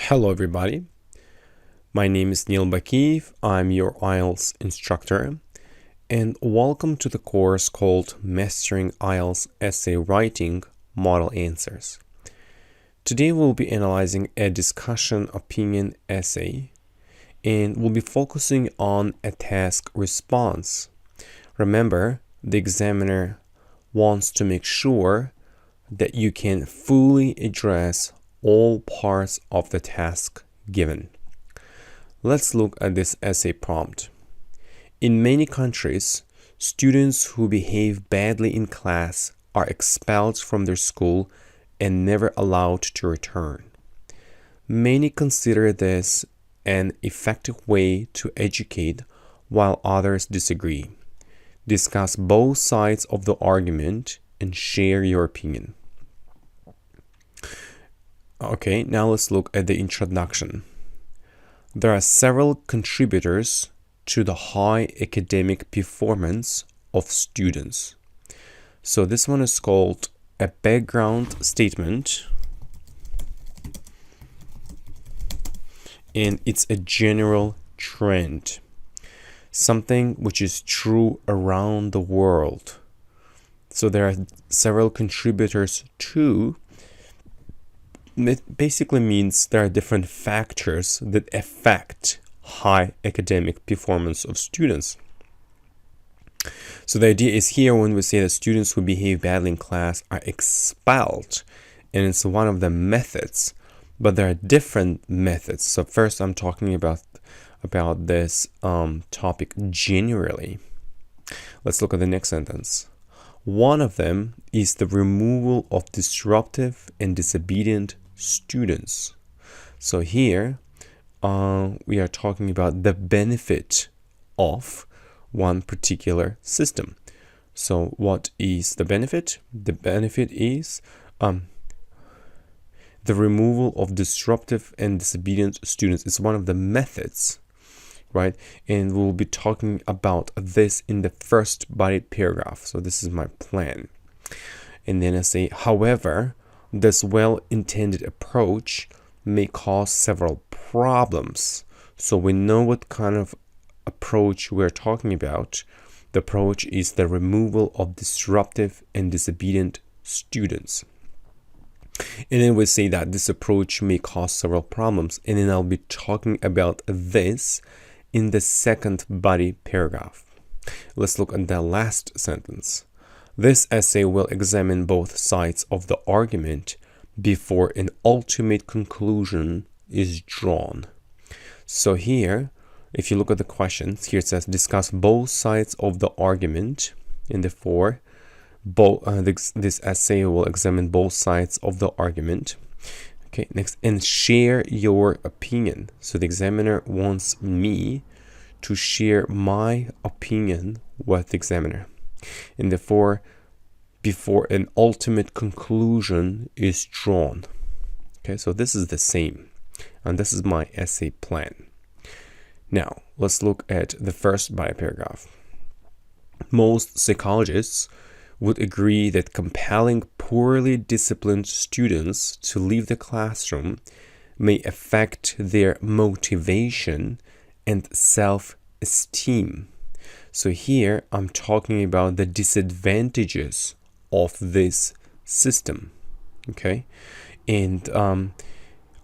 Hello everybody, my name is Neil Bakiv, I'm your IELTS instructor, and welcome to the course called Mastering IELTS Essay Writing Model Answers. Today we'll be analyzing a discussion opinion essay, and we'll be focusing on a task response. Remember, the examiner wants to make sure that you can fully address all parts of the task given. Let's look at this essay prompt. In many countries, students who behave badly in class are expelled from their school and never allowed to return. Many consider this an effective way to educate, while others disagree. Discuss both sides of the argument and share your opinion. Okay, now let's look at the introduction. There are several contributors to the high academic performance of students. So this one is called a background statement, and it's a general trend, something which is true around the world. So there are several contributors to. It basically means there are different factors that affect high academic performance of students. So the idea is here when we say that students who behave badly in class are expelled, and it's one of the methods, but there are different methods. So first I'm talking about this topic generally. Let's look at the next sentence. One of them is the removal of disruptive and disobedient students. So here we are talking about the benefit of one particular system. So what is the benefit? The benefit is the removal of disruptive and disobedient students. It's one of the methods, right? And we'll be talking about this in the first body paragraph. So this is my plan. And then I say, however, this well-intended approach may cause several problems. So we know what kind of approach we're talking about. The approach is the removal of disruptive and disobedient students. And then we say that this approach may cause several problems. And then I'll be talking about this in the second body paragraph. Let's look at the last sentence. This essay will examine both sides of the argument before an ultimate conclusion is drawn. So here, if you look at the questions, here it says discuss both sides of the argument, and therefore this essay will examine both sides of the argument. Okay, next, and share your opinion. So the examiner wants me to share my opinion with the examiner. And therefore, before an ultimate conclusion is drawn. Okay, so this is the same. And this is my essay plan. Now, let's look at the first body paragraph. Most psychologists would agree that compelling poorly disciplined students to leave the classroom may affect their motivation and self-esteem. So here I'm talking about the disadvantages of this system, okay? And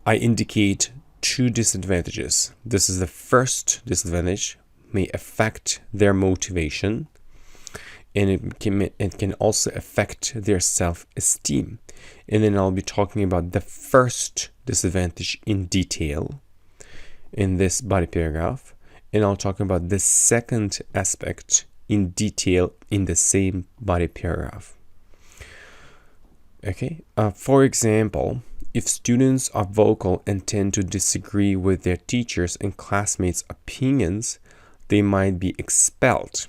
I indicate two disadvantages. This is the first disadvantage, may affect their motivation, and it can also affect their self-esteem. And then I'll be talking about the first disadvantage in detail in this body paragraph, and I'll talk about the second aspect in detail in the same body paragraph. Okay, for example, if students are vocal and tend to disagree with their teachers' and classmates' opinions, they might be expelled.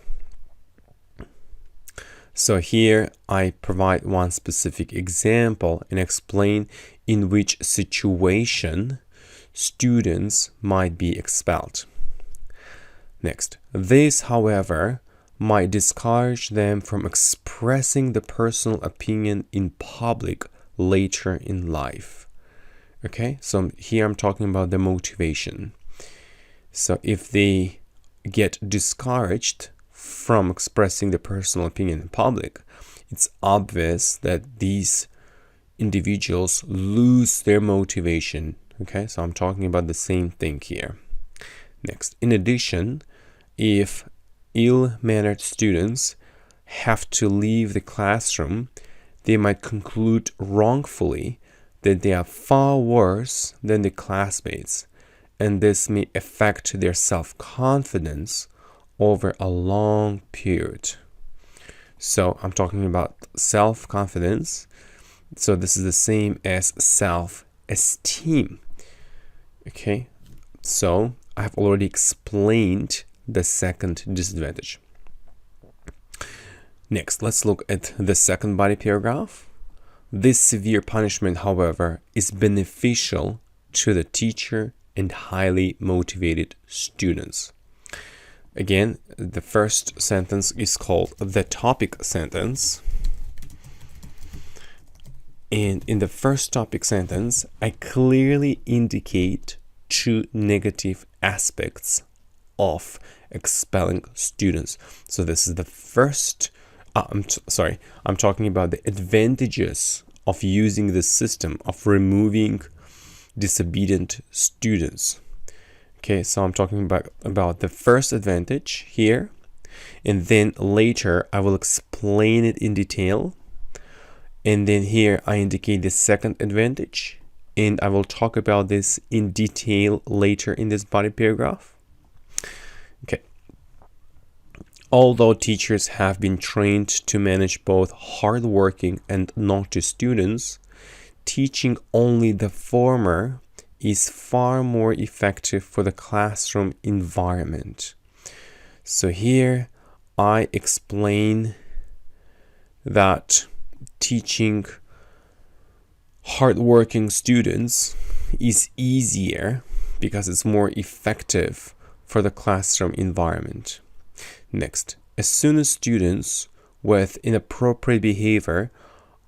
So here I provide one specific example and explain in which situation students might be expelled. Next, this, however, might discourage them from expressing the personal opinion in public later in life. Okay, so here I'm talking about the motivation. So if they get discouraged from expressing their personal opinion in public, it's obvious that these individuals lose their motivation. Okay, so I'm talking about the same thing here. Next, in addition, if ill-mannered students have to leave the classroom, they might conclude wrongfully that they are far worse than their classmates, and this may affect their self-confidence over a long period. So I'm talking about self-confidence. So this is the same as self-esteem. Okay, so I have already explained the second disadvantage. Next, let's look at the second body paragraph. This severe punishment, however, is beneficial to the teacher and highly motivated students. Again, the first sentence is called the topic sentence. And in the first topic sentence, I clearly indicate two negative aspects of expelling students. So this is the first, I'm talking about the advantages of using the system of removing disobedient students. Okay, so I'm talking about the first advantage here, and then later I will explain it in detail. And then here I indicate the second advantage, and I will talk about this in detail later in this body paragraph. Okay. Although teachers have been trained to manage both hardworking and naughty students, teaching only the former is far more effective for the classroom environment. So here I explain that teaching hardworking students is easier because it's more effective for the classroom environment. Next, as soon as students with inappropriate behavior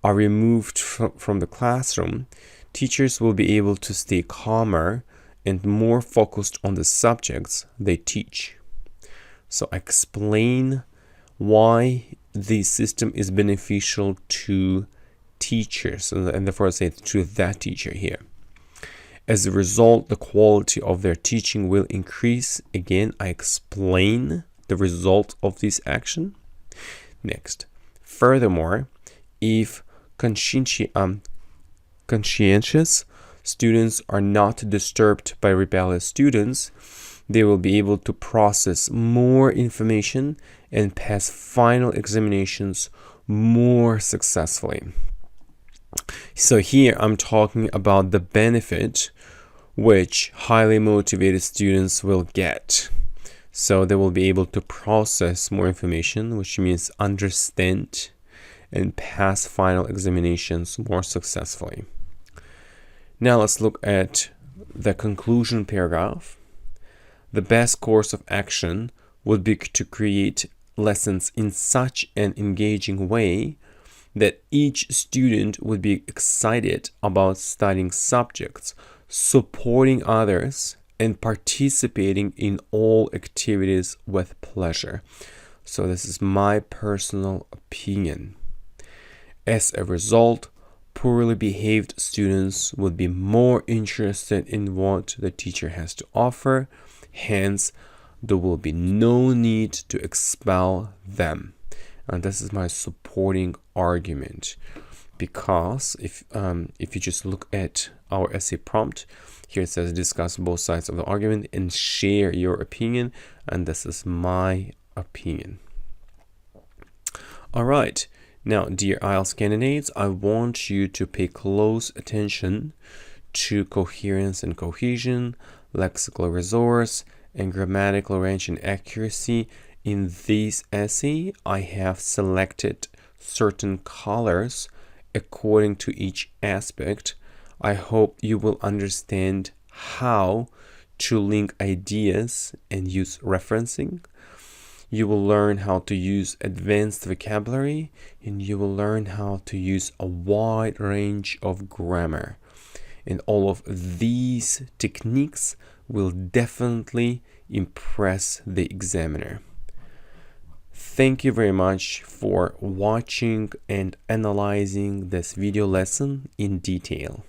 are removed from the classroom, teachers will be able to stay calmer and more focused on the subjects they teach. So I explain why the system is beneficial to teachers, and therefore I say to that teacher here. As a result, the quality of their teaching will increase. Again, I explain the result of this action. Next, furthermore, if conscientious students are not disturbed by rebellious students, they will be able to process more information and pass final examinations more successfully. So here I'm talking about the benefit which highly motivated students will get. So they will be able to process more information, which means understand and pass final examinations more successfully. Now let's look at the conclusion paragraph. The best course of action would be to create lessons in such an engaging way that each student would be excited about studying subjects, supporting others, and participating in all activities with pleasure. So this is my personal opinion. As a result, poorly behaved students would be more interested in what the teacher has to offer. Hence, there will be no need to expel them. And this is my supporting argument, because if you just look at our essay prompt, here it says discuss both sides of the argument and share your opinion, and this is my opinion. All right, now dear IELTS candidates, I want you to pay close attention to coherence and cohesion, lexical resource, and grammatical range and accuracy. In this essay, I have selected certain colors according to each aspect. I hope you will understand how to link ideas and use referencing. You will learn how to use advanced vocabulary, and you will learn how to use a wide range of grammar. And all of these techniques will definitely impress the examiner. Thank you very much for watching and analyzing this video lesson in detail.